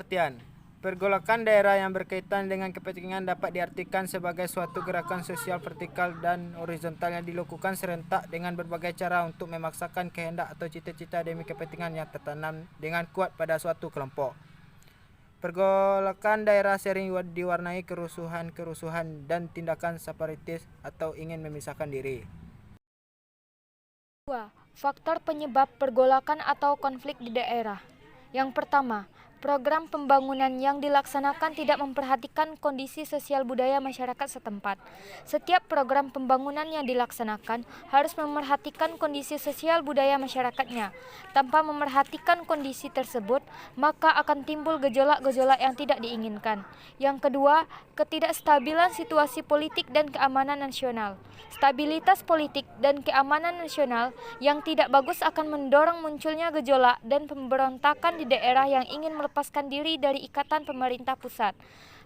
pengertian. Pergolakan daerah yang berkaitan dengan kepentingan dapat diartikan sebagai suatu gerakan sosial vertikal dan horizontal yang dilakukan serentak dengan berbagai cara untuk memaksakan kehendak atau cita-cita demi kepentingan yang tertanam dengan kuat pada suatu kelompok. Pergolakan daerah sering diwarnai kerusuhan dan tindakan separatis atau ingin memisahkan diri. 2. Faktor penyebab pergolakan atau konflik di daerah. Yang pertama, program pembangunan yang dilaksanakan tidak memperhatikan kondisi sosial budaya masyarakat setempat. Setiap program pembangunan yang dilaksanakan harus memerhatikan kondisi sosial budaya masyarakatnya. Tanpa memerhatikan kondisi tersebut, maka akan timbul gejolak-gejolak yang tidak diinginkan. Yang kedua, ketidakstabilan situasi politik dan keamanan nasional. Stabilitas politik dan keamanan nasional yang tidak bagus akan mendorong munculnya gejolak dan pemberontakan di daerah yang ingin melepaskan diri dari ikatan pemerintah pusat.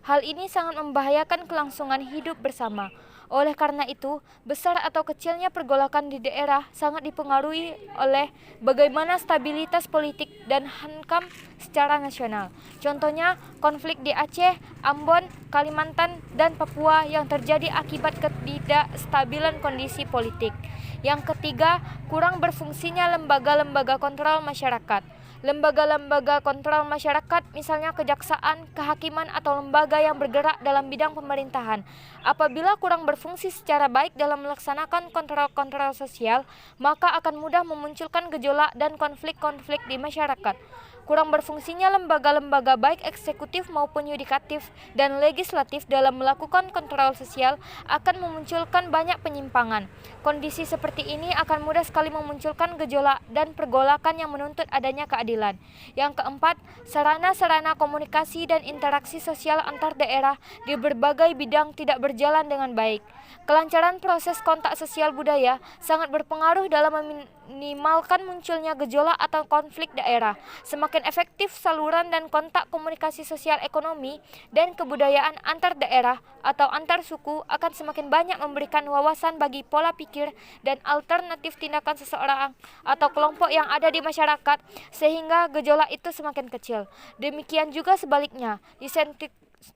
Hal ini sangat membahayakan kelangsungan hidup bersama. Oleh karena itu, besar atau kecilnya pergolakan di daerah sangat dipengaruhi oleh bagaimana stabilitas politik dan hankam secara nasional. Contohnya, konflik di Aceh, Ambon, Kalimantan, dan Papua yang terjadi akibat ketidakstabilan kondisi politik. Yang ketiga, kurang berfungsinya lembaga-lembaga kontrol masyarakat. Lembaga-lembaga kontrol masyarakat, misalnya kejaksaan, kehakiman, atau lembaga yang bergerak dalam bidang pemerintahan. Apabila kurang berfungsi secara baik dalam melaksanakan kontrol-kontrol sosial, maka akan mudah memunculkan gejolak dan konflik-konflik di masyarakat. Kurang berfungsinya lembaga-lembaga baik eksekutif maupun yudikatif dan legislatif dalam melakukan kontrol sosial akan memunculkan banyak penyimpangan. Kondisi seperti ini akan mudah sekali memunculkan gejolak dan pergolakan yang menuntut adanya keadilan. Yang keempat, sarana-sarana komunikasi dan interaksi sosial antar daerah di berbagai bidang tidak berjalan dengan baik. Kelancaran proses kontak sosial budaya sangat berpengaruh dalam meminimalkan munculnya gejolak atau konflik daerah. Semakin efektif saluran dan kontak komunikasi sosial ekonomi dan kebudayaan antar daerah atau antar suku akan semakin banyak memberikan wawasan bagi pola pikir dan alternatif tindakan seseorang atau kelompok yang ada di masyarakat sehingga gejolak itu semakin kecil. Demikian juga sebaliknya,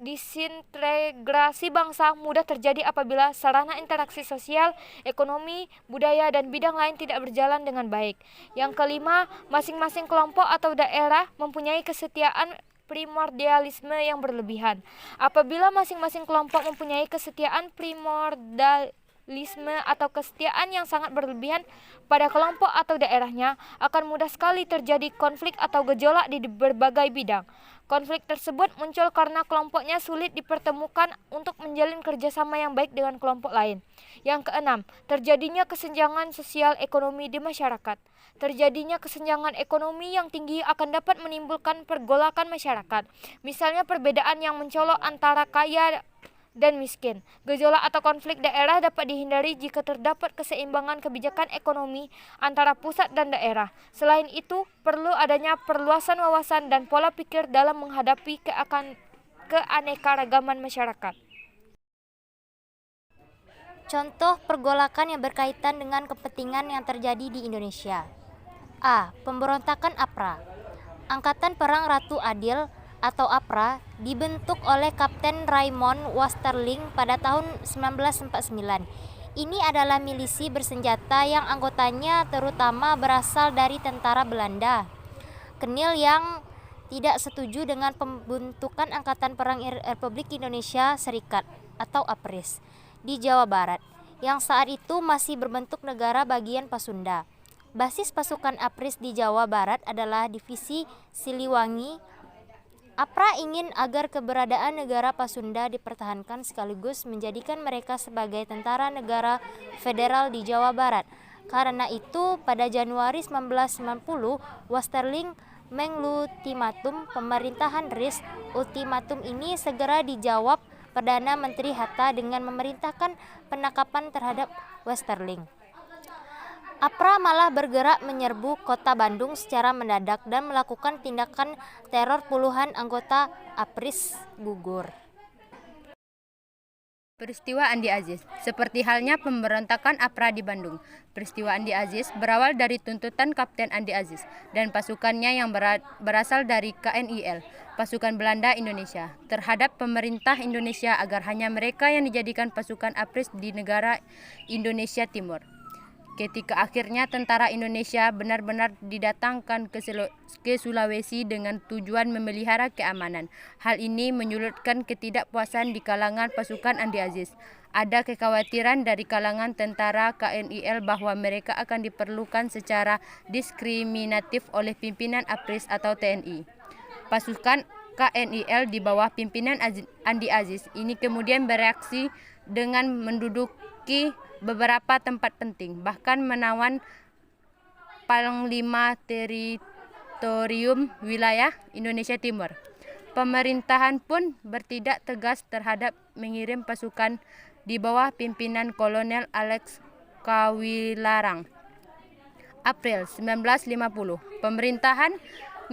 disintegrasi bangsa mudah terjadi apabila sarana interaksi sosial, ekonomi, budaya, dan bidang lain tidak berjalan dengan baik. Yang kelima, masing-masing kelompok atau daerah mempunyai kesetiaan primordialisme yang berlebihan. Apabila masing-masing kelompok mempunyai kesetiaan primordialisme atau kesetiaan yang sangat berlebihan pada kelompok atau daerahnya, akan mudah sekali terjadi konflik atau gejolak di berbagai bidang. Konflik tersebut muncul karena kelompoknya sulit dipertemukan untuk menjalin kerjasama yang baik dengan kelompok lain. Yang keenam, terjadinya kesenjangan sosial ekonomi di masyarakat. Terjadinya kesenjangan ekonomi yang tinggi akan dapat menimbulkan pergolakan masyarakat. Misalnya perbedaan yang mencolok antara kaya dan miskin. Gejolak atau konflik daerah dapat dihindari jika terdapat keseimbangan kebijakan ekonomi antara pusat dan daerah. Selain itu, perlu adanya perluasan wawasan dan pola pikir dalam menghadapi keanekaragaman masyarakat. Contoh pergolakan yang berkaitan dengan kepentingan yang terjadi di Indonesia. A. Pemberontakan APRA. Angkatan Perang Ratu Adil atau APRA dibentuk oleh Kapten Raymond Westerling pada tahun 1949. Ini adalah milisi bersenjata yang anggotanya terutama berasal dari tentara Belanda. Kenil yang tidak setuju dengan pembentukan Angkatan Perang Republik Indonesia Serikat atau APRIS di Jawa Barat, yang saat itu masih berbentuk negara bagian Pasunda. Basis pasukan APRIS di Jawa Barat adalah Divisi Siliwangi. APRA ingin agar keberadaan negara Pasunda dipertahankan sekaligus menjadikan mereka sebagai tentara negara federal di Jawa Barat. Karena itu, pada Januari 1990, Westerling mengultimatum pemerintahan RIS. Ultimatum ini segera dijawab Perdana Menteri Hatta dengan memerintahkan penangkapan terhadap Westerling. APRA malah bergerak menyerbu kota Bandung secara mendadak dan melakukan tindakan teror, puluhan anggota APRIS gugur. Peristiwa Andi Aziz, seperti halnya pemberontakan APRA di Bandung. Peristiwa Andi Aziz berawal dari tuntutan Kapten Andi Aziz dan pasukannya yang berasal dari KNIL, pasukan Belanda Indonesia, terhadap pemerintah Indonesia agar hanya mereka yang dijadikan pasukan APRIS di negara Indonesia Timur. Ketika akhirnya tentara Indonesia benar-benar didatangkan ke Sulawesi dengan tujuan memelihara keamanan. Hal ini menyulitkan ketidakpuasan di kalangan pasukan Andi Aziz. Ada kekhawatiran dari kalangan tentara KNIL bahwa mereka akan diperlukan secara diskriminatif oleh pimpinan APRIS atau TNI. Pasukan KNIL di bawah pimpinan Andi Aziz ini kemudian bereaksi dengan menduduki beberapa tempat penting, bahkan menawan Panglima Teritorium Wilayah Indonesia Timur. Pemerintahan pun bertindak tegas terhadap mengirim pasukan di bawah pimpinan Kolonel Alex Kawilarang. April 1950,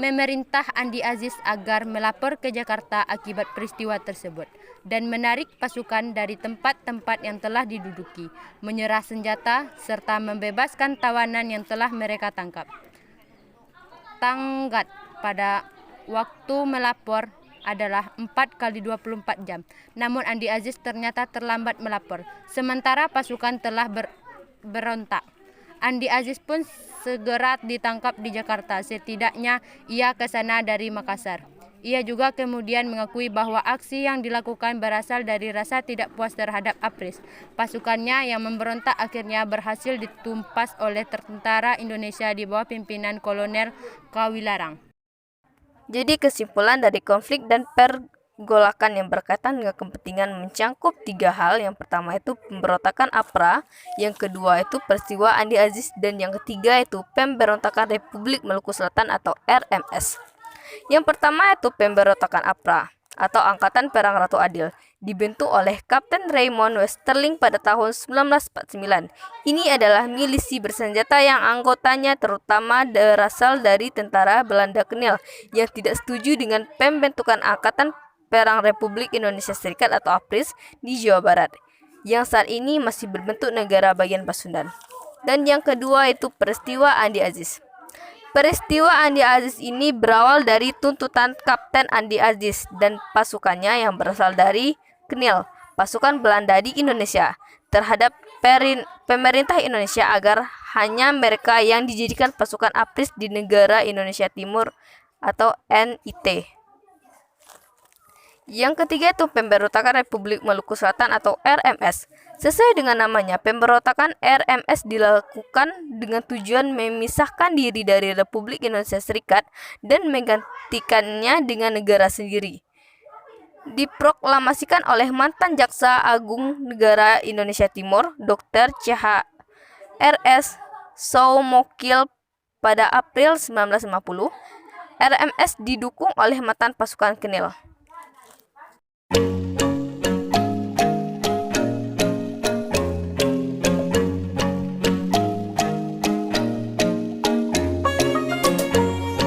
memerintah Andi Aziz agar melapor ke Jakarta akibat peristiwa tersebut dan menarik pasukan dari tempat-tempat yang telah diduduki, menyerah senjata, serta membebaskan tawanan yang telah mereka tangkap. Tanggat pada waktu melapor adalah 4 kali 24 jam. Namun Andi Aziz ternyata terlambat melapor, sementara pasukan telah berontak. Andi Aziz pun segera ditangkap di Jakarta, setidaknya ia ke sana dari Makassar. Ia juga kemudian mengakui bahwa aksi yang dilakukan berasal dari rasa tidak puas terhadap APRIS. Pasukannya yang memberontak akhirnya berhasil ditumpas oleh tentara Indonesia di bawah pimpinan Kolonel Kawilarang. Jadi kesimpulan dari konflik dan pergolakan yang berkaitan dengan kepentingan mencangkup 3 hal. Yang pertama itu pemberontakan APRA, yang kedua itu peristiwa Andi Aziz, dan yang ketiga itu pemberontakan Republik Maluku Selatan atau RMS. Yang pertama itu pemberontakan APRA atau Angkatan Perang Ratu Adil, dibentuk oleh Kapten Raymond Westerling pada tahun 1949. Ini adalah milisi bersenjata yang anggotanya terutama berasal dari tentara Belanda KNIL yang tidak setuju dengan pembentukan Angkatan Perang Republik Indonesia Serikat atau APRIS di Jawa Barat, yang saat ini masih berbentuk negara bagian Pasundan. Dan yang kedua itu peristiwa Andi Aziz. Peristiwa Andi Aziz ini berawal dari tuntutan Kapten Andi Aziz dan pasukannya yang berasal dari KNIL, pasukan Belanda di Indonesia, terhadap pemerintah Indonesia agar hanya mereka yang dijadikan pasukan APRIS di negara Indonesia Timur atau NIT. Yang ketiga itu pemberontakan Republik Maluku Selatan atau RMS. Sesuai dengan namanya, pemberontakan RMS dilakukan dengan tujuan memisahkan diri dari Republik Indonesia Serikat dan menggantikannya dengan negara sendiri. Diproklamasikan oleh mantan Jaksa Agung Negara Indonesia Timur, Dr. CHRS Soumokil pada April 1950. RMS didukung oleh mantan pasukan KNIL.